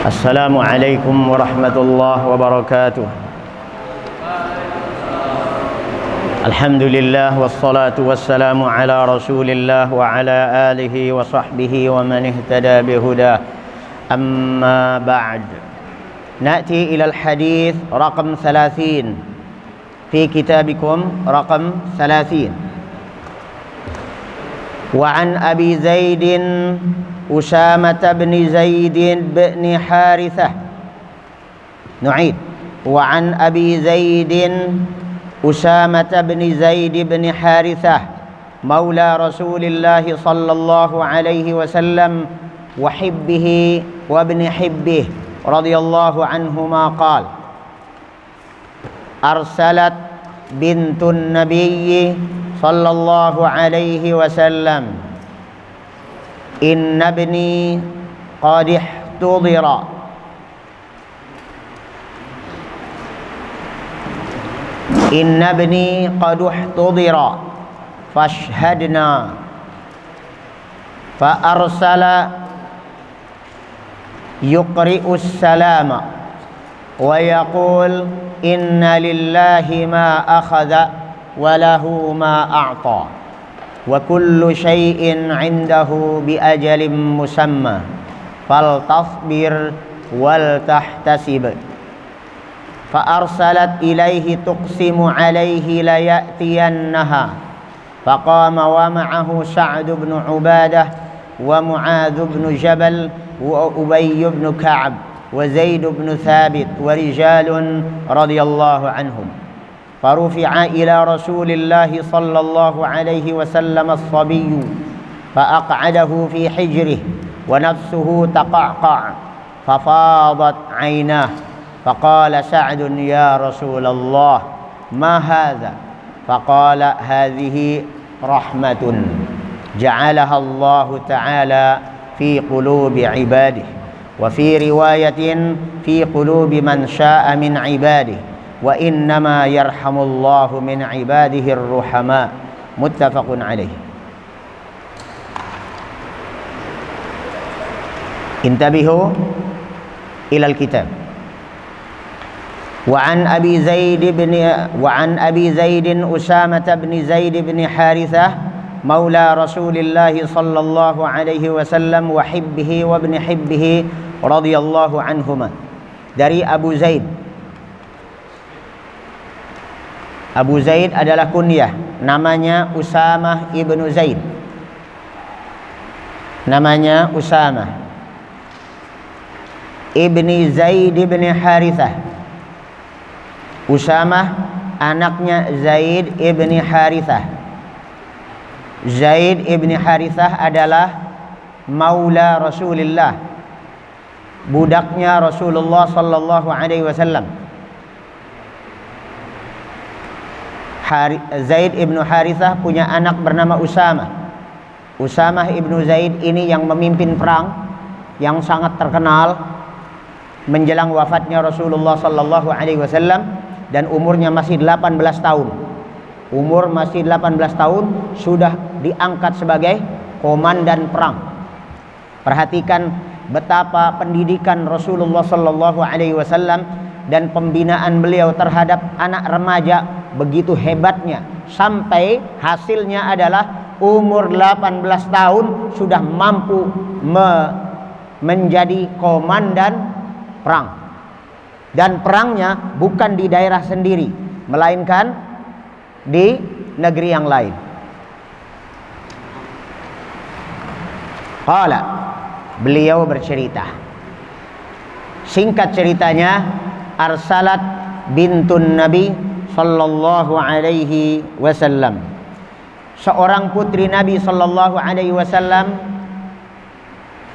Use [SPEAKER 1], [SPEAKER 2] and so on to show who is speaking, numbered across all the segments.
[SPEAKER 1] Assalamualaikum warahmatullahi wabarakatuh. Alhamdulillah wassalatu wassalamu ala Rasulillah wa ala alihi wa sahbihi wa man ihtada bihuda. Amma ba'd. Na'ti ila al-hadith raqam 30 fi kitabikum raqam 30. Wa an Abi Zaidin Usamah bin Zaid bin Harithah. Nu'id. Wa an Abi Zaidin Usamah bin Zaid bin Harithah maula Rasulillah sallallahu alaihi wasallam wa hibbihi wa ibn hibbihi radhiyallahu anhuma qala arsalat bintun nabiyyi sallallahu alaihi wasallam inna ibni qad ihtudira inna ibni qad ihtudira fashhadna fa arsala yuqri'us salama wa yaqul inna lillahi ma akhadha wa lahu ma a'ta wa kullu syai'in 'indahu bi ajalin musamma faltasbir wal tahtasib. Fa arsalat ilaihi tuqsimu alaihi la ya'tiyannaha faqama wa ma'ahu Sa'd bin Ubadah wa Mu'adh bin Jabal wa Ubay bin Ka'ab wa Zaid bin Thabit wa rijalun radhiyallahu anhum. Farufi'a ila Rasulillah sallallahu alaihi wasallam as-sabiyyu fa'aq'adahu fi hijrihi wa nafsuhu taqa'qa' fafadat 'aynah faqala Sa'd ya Rasulullah ma hadha faqala hadhihi rahmatun ja'alaha Allah ta'ala fi qulubi 'ibadihi wa fi riwayatin fi qulubi man syaa min 'ibadihi wa innama yarhamullahu min 'ibadihi ar-ruhama muttafaqun alaih. Intabihu ila al-kitab. Wa an Abi Zaid Usamah bin Zaid bin Harithah maula Rasulillah sallallahu alaihi wasallam wa hibbihi wa ibn hibbihi radhiyallahu anhuma. Dari Abu Zaid. Abu Zaid adalah kunyah, namanya Usamah ibnu Zaid. Namanya Usamah ibni Zaid bin Harithah. Usamah anaknya Zaid ibni Harithah. Zaid ibni Harithah adalah maula Rasulullah, budaknya Rasulullah sallallahu alaihi wasallam. Zaid ibnu Harithah punya anak bernama Usamah. Usamah ibnu Zaid ini yang memimpin perang yang sangat terkenal menjelang wafatnya Rasulullah sallallahu alaihi wasallam. Dan umurnya masih 18 tahun. Umur masih 18 tahun sudah diangkat sebagai komandan perang. Perhatikan betapa pendidikan Rasulullah sallallahu alaihi wasallam dan pembinaan beliau terhadap anak remaja begitu hebatnya, sampai hasilnya adalah umur 18 tahun sudah mampu menjadi komandan perang. Dan perangnya bukan di daerah sendiri, melainkan di negeri yang lain. Qala, beliau bercerita. Singkat ceritanya, arsalat bintun Nabi sallallahu alaihi wasallam. Seorang putri Nabi sallallahu alaihi wasallam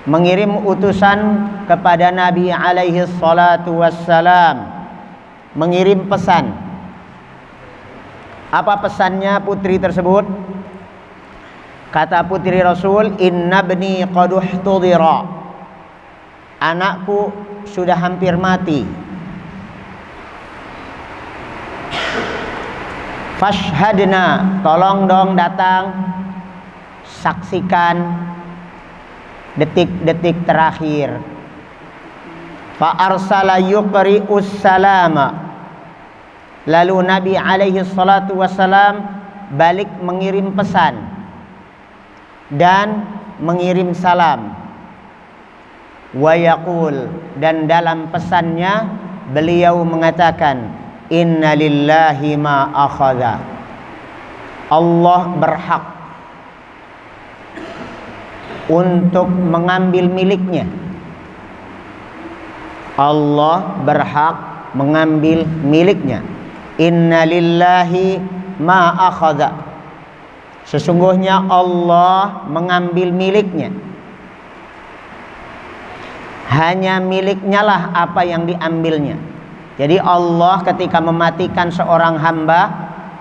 [SPEAKER 1] mengirim utusan kepada Nabi alaihi salatu wassalam, mengirim pesan. Apa pesannya putri tersebut? Kata putri Rasul, inna ibni qad ihtudira, anakku sudah hampir mati. Fashhadna, tolong dong datang saksikan detik-detik terakhir fa arsala yuqri'us salama. Lalu Nabi alaihi salatu wassalam balik mengirim pesan dan mengirim salam. Wa yaqul, dan dalam pesannya beliau mengatakan, inna lillahi ma akhadha. Allah berhak untuk mengambil miliknya. Allah berhak mengambil miliknya. Inna lillahi ma akhadha. Sesungguhnya Allah mengambil miliknya. Hanya miliknya lah apa yang diambilnya. Jadi Allah ketika mematikan seorang hamba,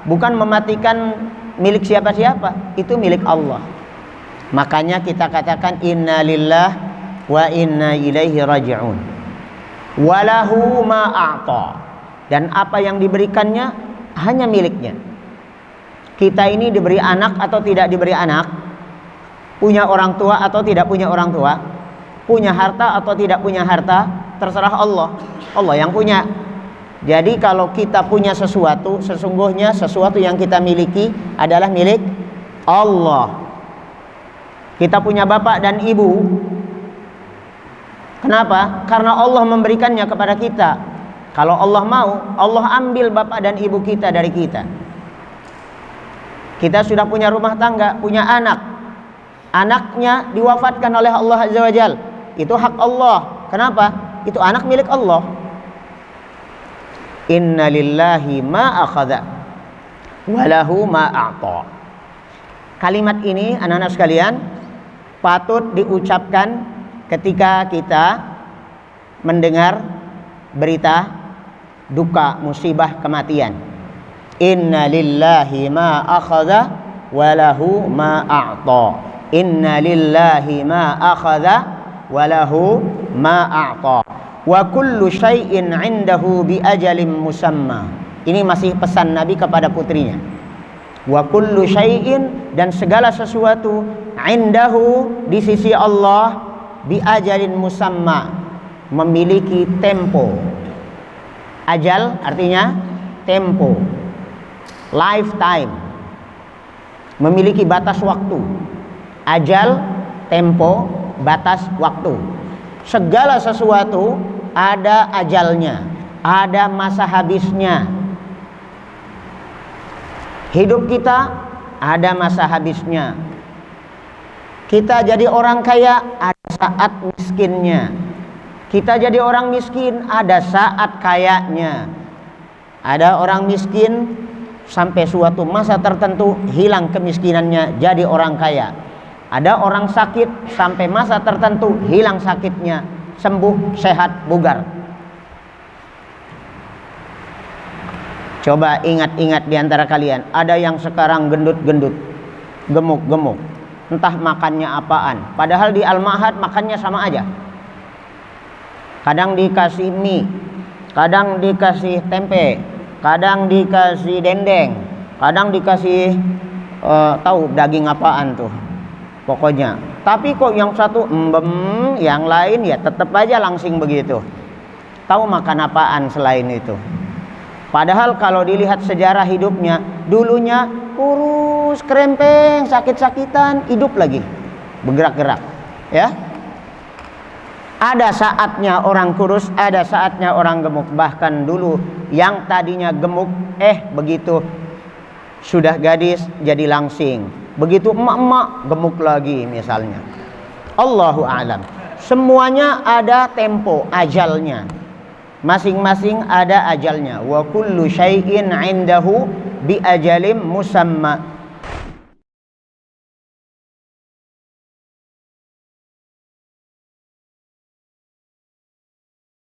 [SPEAKER 1] bukan mematikan milik siapa-siapa, itu milik Allah. Makanya kita katakan inna lillah wa inna ilaihi raji'un. Walahu ma a'ta. Dan apa yang diberikannya hanya miliknya. Kita ini diberi anak atau tidak diberi anak, punya orang tua atau tidak punya orang tua, punya harta atau tidak punya harta, terserah Allah. Allah yang punya. Jadi kalau kita punya sesuatu, sesungguhnya sesuatu yang kita miliki adalah milik Allah. Kita punya bapak dan ibu. Kenapa? Karena Allah memberikannya kepada kita. Kalau Allah mau, Allah ambil bapak dan ibu kita dari kita. Kita sudah punya rumah tangga, punya anak. Anaknya diwafatkan oleh Allah Azza wa Jalla. Itu hak Allah. Kenapa? Itu anak milik Allah. Inna lillahi ma akhadha walahu ma a'ta. Kalimat ini anak-anak sekalian patut diucapkan ketika kita mendengar berita duka musibah kematian. Inna lillahi ma akhadha walahu ma a'ta. Inna lillahi ma akhadha walahu ma a'ta. Wa kullu syai'in 'indahu bi ajalin musamma. Ini masih pesan Nabi kepada putrinya. Wa kullu syai'in, dan segala sesuatu, 'indahu, di sisi Allah, bi ajalin musamma, memiliki tempo. Ajal artinya tempo, lifetime, memiliki batas waktu. Ajal, tempo, batas waktu. Segala sesuatu ada ajalnya, ada masa habisnya. Hidup kita ada masa habisnya. Kita jadi orang kaya, ada saat miskinnya. Kita jadi orang miskin, ada saat kayanya. Ada orang miskin sampai suatu masa tertentu hilang kemiskinannya, jadi orang kaya. Ada orang sakit sampai masa tertentu hilang sakitnya, sembuh, sehat, bugar. Coba ingat-ingat di antara kalian, ada yang sekarang gendut-gendut, gemuk-gemuk, entah makannya apaan. Padahal di Al-Ma'had makannya sama aja. Kadang dikasih mie, kadang dikasih tempe, kadang dikasih dendeng, kadang dikasih tahu daging apaan tuh. Pokoknya, tapi kok yang satu yang lain ya tetap aja langsing begitu. Tahu makan apaan selain itu? Padahal kalau dilihat sejarah hidupnya, dulunya kurus, krempeng, sakit-sakitan, hidup lagi, bergerak-gerak, ya. Ada saatnya orang kurus, ada saatnya orang gemuk. Bahkan dulu yang tadinya gemuk, begitu sudah gadis jadi langsing. Begitu emak-emak gemuk lagi misalnya. Allahu a'lam. Semuanya ada tempo, ajalnya. Masing-masing ada ajalnya. Wa kullu syai'in 'indahu bi ajalim musamma.